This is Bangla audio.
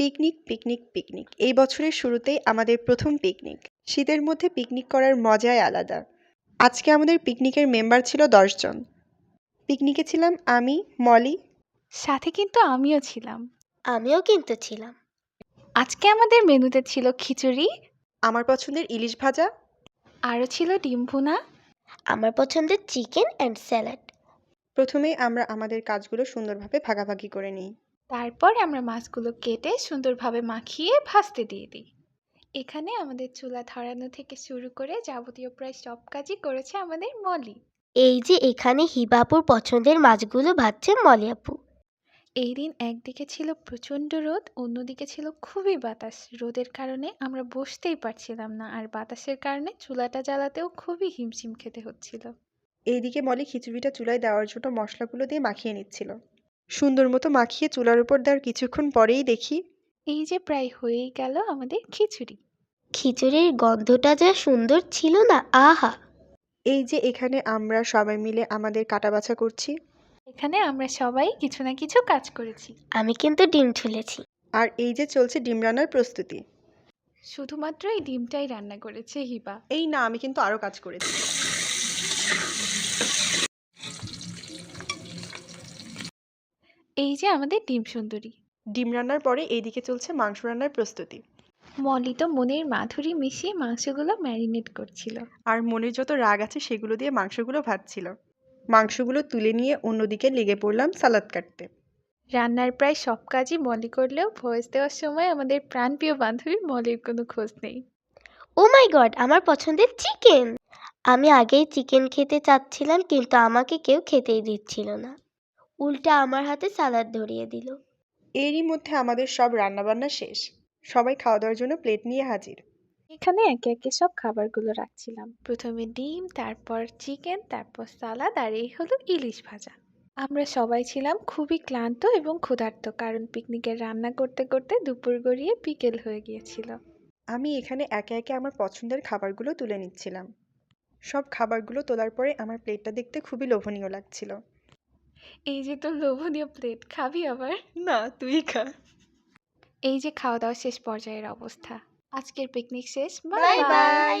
Picnic, picnic, picnic. এই বছরের শুরুতেই আমাদের প্রথম পিকনিক। শীতের মধ্যে পিকনিক করার মজাই আলাদা। আজকে আমাদের পিকনিকের মেম্বার ছিল ১০ জন। পিকনিকে ছিলাম আমি, মলি। সাথে কিন্তু আমিও ছিলাম। আমিও কিন্তু ছিলাম। আজকে আমাদের মেনুতে ছিল খিচুড়ি, আমার পছন্দের ইলিশ ভাজা, আরও ছিল ডিম ভুনা। আমার পছন্দের চিকেন অ্যান্ড স্যালাড। প্রথমেই আমরা আমাদের কাজগুলো সুন্দরভাবে ভাগাভাগি করে নিই। তারপর আমরা মাছগুলো কেটে সুন্দরভাবে মাখিয়ে ভাজতে দিয়ে দিই। এখানে আমাদের চুলা ধরানো থেকে শুরু করে যাবতীয় প্রায় সব কাজই করেছে আমাদের মলি। এই যে এখানে হিবাপুর পছন্দের মাছগুলো ভাজছে মলি আপু। এই দিন একদিকে ছিল প্রচণ্ড রোদ, অন্যদিকে ছিল খুবই বাতাস। রোদের কারণে আমরা বসতেই পারছিলাম না, আর বাতাসের কারণে চুলাটা জ্বালাতেও খুবই হিমশিম খেতে হচ্ছিল। এইদিকে মলি খিচুড়িটা চুলায় দেওয়ার জন্য মশলাগুলো দিয়ে মাখিয়ে নিচ্ছিল। সুন্দর মতো মাখিয়ে চুলার উপর দেওয়ার কিছুক্ষণ পরেই দেখি এই যে প্রায় হয়েই গেল আমাদের খিচুড়ি। খিচুড়ির গন্ধটা যা সুন্দর ছিল না, আহা! এই যে এখানে আমরা সবাই মিলে আমাদের কাটাবাছা করছি। এখানে আমরা সবাই কিছু না কিছু কাজ করেছি। আমি কিন্তু ডিম ছুলেছি। আর এই যে চলছে ডিম রান্নার প্রস্তুতি। শুধুমাত্র এই ডিমটাই রান্না করেছে হিবা। এই না, আমি কিন্তু আরো কাজ করেছি। এই যে আমাদের ডিম সুন্দরী। ডিম রান্নার পরে এইদিকে চলছে মাংস রান্নার প্রস্তুতি। মলি তো মনের মাধুরী মিশিয়ে মাংসগুলো ম্যারিনেট করছিল। আর মনের যত রাগ আছে সেগুলো দিয়ে মাংসগুলো ভাজছিল। মাংসগুলো তুলে নিয়ে অন্যদিকে লেগে পড়লাম সালাদ কাটতে। রান্নার প্রায় সব কাজই মলি করলেও ভয়েস দেওয়ার সময় আমাদের প্রাণপ্রিয় বান্ধবী মলির কোনো খোঁজ নেই। ও মাই গড, আমার পছন্দের চিকেন! আমি আগেই চিকেন খেতে চাচ্ছিলাম, কিন্তু আমাকে কেউ খেতেই দিচ্ছিল না। উল্টা আমার হাতে সালাদ ধরিয়ে দিল। এরই মধ্যে আমাদের সব রান্নাবান্না শেষ। সবাই খাওয়া দাওয়ার জন্য প্লেট নিয়ে হাজির। এখানে একে একে সব খাবারগুলো রাখছিলাম। প্রথমে ডিম, তারপর চিকেন, তারপর সালাদ, আর এই হলো ইলিশ ভাজা। আমরা সবাই ছিলাম খুবই ক্লান্ত এবং ক্ষুধার্ত, কারণ পিকনিকের রান্না করতে করতে দুপুর গড়িয়ে বিকেল হয়ে গিয়েছিল। আমি এখানে একে একে আমার পছন্দের খাবারগুলো তুলে নিচ্ছিলাম। সব খাবারগুলো তোলার পরে আমার প্লেটটা দেখতে খুবই লোভনীয় লাগছিল। এই যে তোর লোভনীয় প্লেট, খাবি আবার? না, তুই খা। এই যে খাওয়া দাওয়া শেষ পর্যায়ের অবস্থা। আজকের পিকনিক শেষ, বাই বাই বাই। বাই।